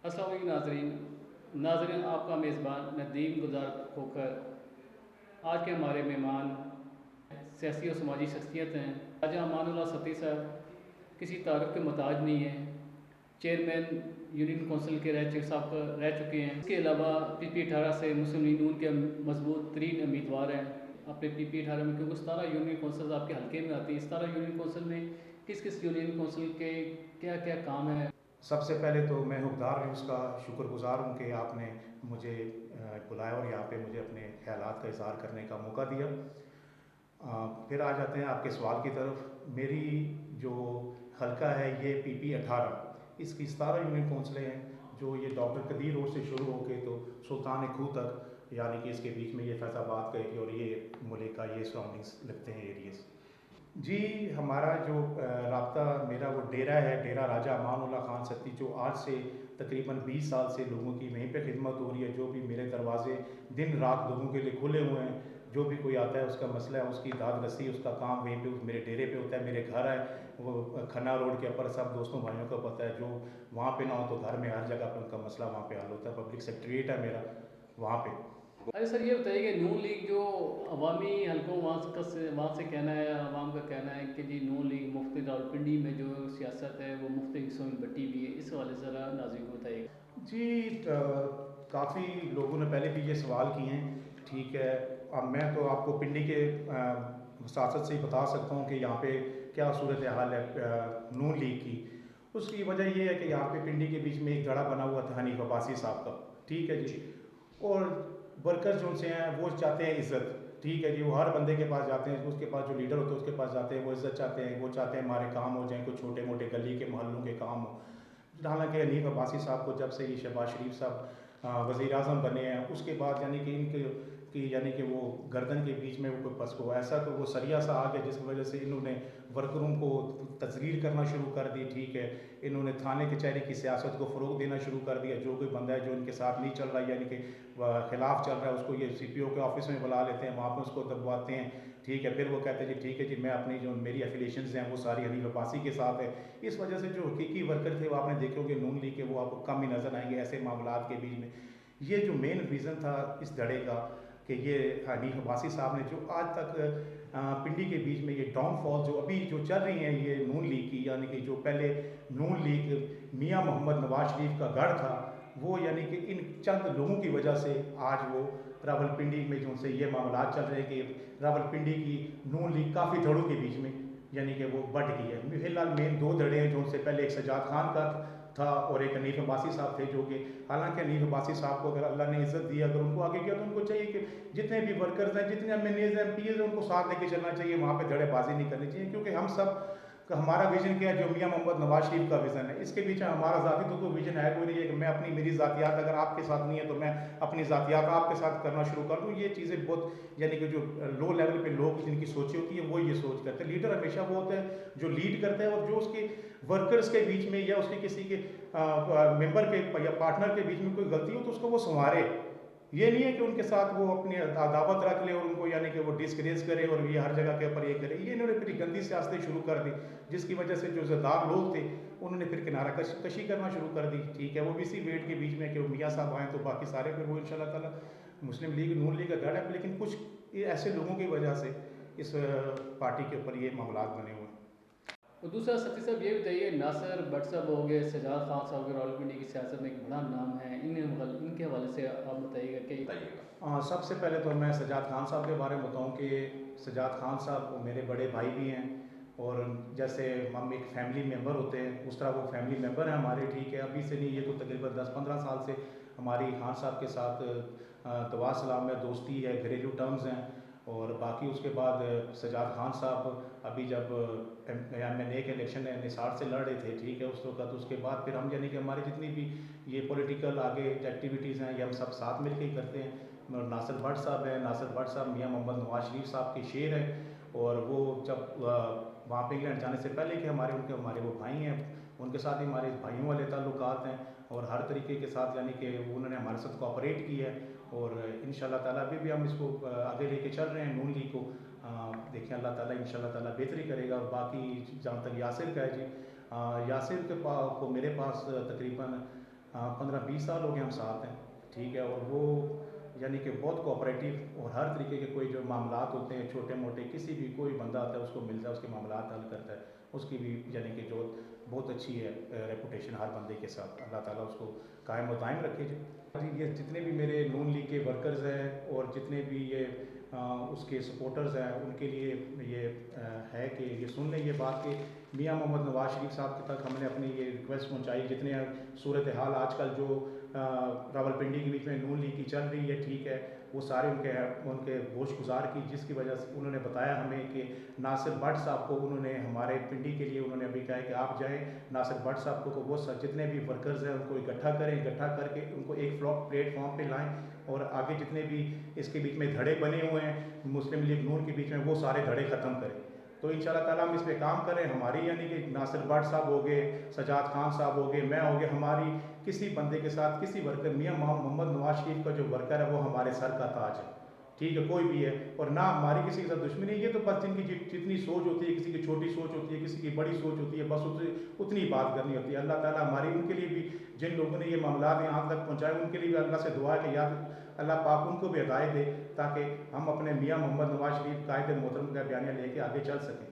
अस्सलाम वालेकुम नाजरीन आपका मेज़बान नदीम गुजार खोकर। आज के हमारे मेहमान सियासी और समाजी शख्सियत हैं। राजा अमानुल्लाह सती साहब किसी तारुफ के मोहताज नहीं हैं। चेयरमैन यूनियन कौंसिल के रह चुके हैं। इसके अलावा PP18 से मुस्लिम लीग नून के मजबूत तरीन उम्मीदवार हैं अपने PP18 में, क्योंकि 17 यूनियन कौंसिल आपके हल्के में आती है। 17 यूनियन कौंसिल में किस किस यूनियन कौंसिल के क्या क्या काम है। सबसे पहले तो मैं हुकदार न्यूज़ का शुक्रगुजार हूँ कि आपने मुझे बुलाया और यहाँ पे मुझे अपने ख्यालात का इज़हार करने का मौका दिया। फिर आ जाते हैं आपके सवाल की तरफ। मेरी जो हल्का है ये PP18, इसकी 17 यूनियन कौंसलें हैं, जो ये डॉक्टर कदीर रोड से शुरू होके तो सुल्तान खू तक, यानी कि इसके बीच में ये फैज़ाबाद का एरिया और ये मुल्क का ये सराउंडिंग्स लगते हैं एरियाज़। जी, हमारा जो राब्ता मेरा वो डेरा है, डेरा राजा अमानुल्लाह खान सती, जो आज से तकरीबन 20 साल से लोगों की वहीं पे खिदमत हो रही है। जो भी मेरे दरवाजे दिन रात लोगों के लिए खुले हुए हैं। जो भी कोई आता है उसका मसला है, उसकी दाद रसी, उसका काम वहीं पे मेरे डेरे पे होता है। मेरे घर है वो खन्ना रोड के ऊपर, सब दोस्तों भाइयों को पता है। जो वहाँ पे ना हो तो घर में हर जगह पे उनका मसला वहाँ पे हल होता है। पब्लिक सेक्रेटरीट है मेरा वहाँ पे। अरे सर, ये बताइए कि नून लीग जो अवामी हलकों वहाँ से कहना है, अवाम का कहना है कि जी नून लीग मुफ्ती रावलपिंडी में जो सियासत है वो मुफ्त हिस्सों में बटी हुई है। इस हवाले से ज़रा नाज़रीन को बताइए। जी, काफ़ी लोगों ने पहले भी ये सवाल किए हैं, ठीक है। अब मैं तो आपको पिंडी के वसासत से ही बता सकता हूँ कि यहाँ पे क्या सूरत हाल है नून लीग की। उसकी वजह ये है कि यहाँ पे पिंडी के बीच में एक गड़ा बना हुआ था हनीफ अब्बासी साहब का, ठीक है जी। और वर्कर्स जो उनसे हैं वो चाहते हैं इज़्ज़त, ठीक है जी। वो हर बंदे के पास जाते हैं, उसके पास जो लीडर होते हैं उसके पास जाते हैं, वो इज़्ज़त चाहते हैं, वो चाहते हैं हमारे काम हो जाएँ, कुछ छोटे मोटे गली के मोहल्लों के काम हो। हालांकि हनीफ अब्बासी साहब को जब से ये शहबाज शरीफ साहब वज़ीर आज़म बने हैं उसके बाद यानी कि इनके कि यानी कि वो गर्दन के बीच में वो कोई पस हुआ ऐसा, तो वो सरिया सा आ गया जिसकी वजह से इन्होंने वर्करों को तस्गीर करना शुरू कर दी, ठीक है। इन्होंने थाने कचहरी की सियासत को फ़रोग देना शुरू कर दिया। जो कोई बंदा है जो इनके साथ नहीं चल रहा यानी कि ख़िलाफ़ चल रहा है, उसको ये CPO के ऑफिस में बुला लेते हैं, वहाँ पर उसको दबवाते हैं, ठीक है। फिर वो कहते हैं जी ठीक है जी, मैं अपनी जो मेरी एफिलेशंस हैं वो सारी हनीफ अब्बासी के साथ है। इस वजह से जो हकीकी वर्कर थे वो आपने देखे होंगे नून लीग के, वो आपको कम ही नज़र आएंगे ऐसे मामलात के बीच में। ये जो मेन रीज़न था इस धड़े का कि ये हनीफ अब्बासी साहब ने जो आज तक पिंडी के बीच में ये डाउनफॉल जो अभी जो चल रही हैं ये नून लीग की, यानी कि जो पहले नून लीग मियाँ मोहम्मद नवाज शरीफ का गढ़ था, वो यानी कि इन चंद लोगों की वजह से आज वो रावलपिंडी में जो उनसे ये मामला चल रहे हैं कि रावलपिंडी की नून लीग काफ़ी धड़ों के बीच में यानी कि वो बढ़ गई है। फिलहाल मेन दो धड़े हैं, जो उनसे पहले एक सजाद खान का था और एक हनीफ अब्बासी साहब थे, जो कि हालांकि हनीफ अब्बासी साहब को अगर अल्लाह ने इज़्ज़त दी, अगर उनको आगे किया तो उनको चाहिए कि जितने भी वर्कर्स हैं, जितने MNAs हैं, MPs हैं, उनको साथ लेके चलना चाहिए, वहाँ पे धड़ेबाजी नहीं करनी चाहिए। क्योंकि हम सब हमारा विजन क्या है, जो मियाँ मोहम्मद नवाज शरीफ का विज़न है, इसके पीछे हमारा ज़ाती तो कोई विजन है कोई नहीं है कि मैं अपनी मेरी ज़ातियात अगर आपके साथ नहीं है तो मैं अपनी ज़ातियात आपके साथ करना शुरू कर दूँ। ये चीज़ें बहुत यानी कि जो लो लेवल पे लोग जिनकी सोची होती है वो ये सोच करते हैं। लीडर हमेशा वो होता है जो लीड करता है और जो उसके वर्कर्स के बीच में या उसके किसी के मेंबर के या पार्टनर के बीच में कोई गलती हो तो उसको वो संवारे। ये नहीं है कि उनके साथ वो अपनी दावत रख ले और उनको यानी कि वो डिस्करेज करे और ये हर जगह के ऊपर ये करे। ये इन्होंने फिर गंदी सियासतें शुरू कर दी, जिसकी वजह से जो ज़िम्मेदार लोग थे उन्होंने फिर किनारा कशी करना शुरू कर दी, ठीक है। वो भी इसी वेट के बीच में कि मियाँ साहब आएँ तो बाकी सारे फिर वो इंशाल्लाह ताला मुस्लिम लीग नून लीग का गढ़ है, लेकिन कुछ ऐसे लोगों की वजह से इस पार्टी के ऊपर ये मामला बने हुए हैं। और दूसरा सती साहब ये बताइए, नासिर भट्ट साहब हो गए, सजाद खान साहब के रावलपिंडी की सियासत में एक बड़ा नाम है, इनके हवाले से आप बताइएगा कि सबसे पहले तो मैं सजाद खान साहब के बारे में बताऊं कि सजाद खान साहब मेरे बड़े भाई भी हैं और जैसे हम एक फैमिली मेंबर होते हैं उस तरह वो फैमिली मेंबर हैं हमारे, ठीक है। अभी से नहीं, ये तो तकरीबन 10-15 साल से हमारी खान साहब के साथ दवा सलाम है, दोस्ती है, घरेलू टर्म्स हैं। और बाकी उसके बाद सजाद खान साहब अभी जब MNA के इलेक्शन निसार से लड़ रहे थे, ठीक है, उस वक्त उसके बाद फिर हम यानी कि हमारी जितनी भी ये पॉलिटिकल आगे एक्टिविटीज़ हैं ये हम सब साथ मिल के ही करते हैं। और नासिर भट्ट साहब हैं, नासिर भट्ट साहब मियाँ मोहम्मद नवाज शरीफ साहब के शेर हैं और वो जब वहाँ पे इंग्लैंड जाने से पहले कि हमारे वो भाई हैं, उनके साथ ही हमारे भाइयों वाले ताल्लुकात हैं और हर तरीके के साथ यानी कि उन्होंने हमारे साथ कोऑपरेट किया है। और इंशाल्लाह ताला अभी भी हम इसको आगे लेके चल रहे हैं नून लीग को। देखें अल्लाह ताला इंशाल्लाह ताला बेहतरी करेगा। और बाकी जहाँ तक यासिर का है जी, यासिर को मेरे पास तकरीबन 15-20 साल हो गए हम साथ हैं, ठीक है। और वो यानी कि बहुत कोऑपरेटिव और हर तरीके के कोई जो मामलात होते हैं छोटे मोटे, किसी भी कोई बंदा आता है उसको मिलता है, उसके मामलात हल करता है, उसकी भी यानी कि जो बहुत अच्छी है रेपुटेशन हर बंदे के साथ। अल्लाह ताला उसको कायम व दायम रखे जी। ये जितने भी मेरे नून लीग के वर्कर्स हैं और जितने भी ये उसके सपोर्टर्स हैं, उनके लिए ये है कि ये सुन लें ये बात कि मियां मोहम्मद नवाज शरीफ साहब तक हमने अपनी ये रिक्वेस्ट पहुंचाई। जितने सूरत हाल आजकल जो रावलपिंडी के बीच में नून लीग की चल रही है, ठीक है, वो सारे उनके होश गुजार की, जिसकी वजह से उन्होंने बताया हमें कि नासिर भट्ट साहब को उन्होंने हमारे पिंडी के लिए उन्होंने अभी कहा है कि आप जाएं नासिर भट्ट साहब को वो जितने भी वर्कर्स हैं उनको इकट्ठा करें, इकट्ठा करके उनको एक प्लेटफॉर्म पे लाएं और आगे जितने भी इसके बीच में धड़े बने हुए हैं मुस्लिम लीग नून के बीच में वो सारे धड़े ख़त्म करें। तो इंशाल्लाह ताला हम इस पे काम करें। हमारी यानी कि नासिर भट्ट साहब हो गए, सजाद खान साहब हो गए, मैं हो गए, हमारी किसी बंदे के साथ किसी वर्कर मियां मोहम्मद नवाज शरीफ का जो वर्कर है वो हमारे सर का ताज है, ठीक है, कोई भी है। और ना हमारी किसी के साथ दुश्मनी, ये तो बस जिनकी जितनी सोच होती है, किसी की छोटी सोच होती है, किसी की बड़ी सोच होती है, बस उतनी बात करनी होती है। अल्लाह ताला हमारी उनके लिए भी, जिन लोगों ने ये मामला यहाँ तक पहुँचाए, उनके लिए भी अल्लाह से दुआ है कि यार अल्लाह पाक उनको भी हिदायत दे ताकि हम अपने मियां मोहम्मद नवाज शरीफ कायद मोहतरम का बयानिया लेके आगे चल सकें।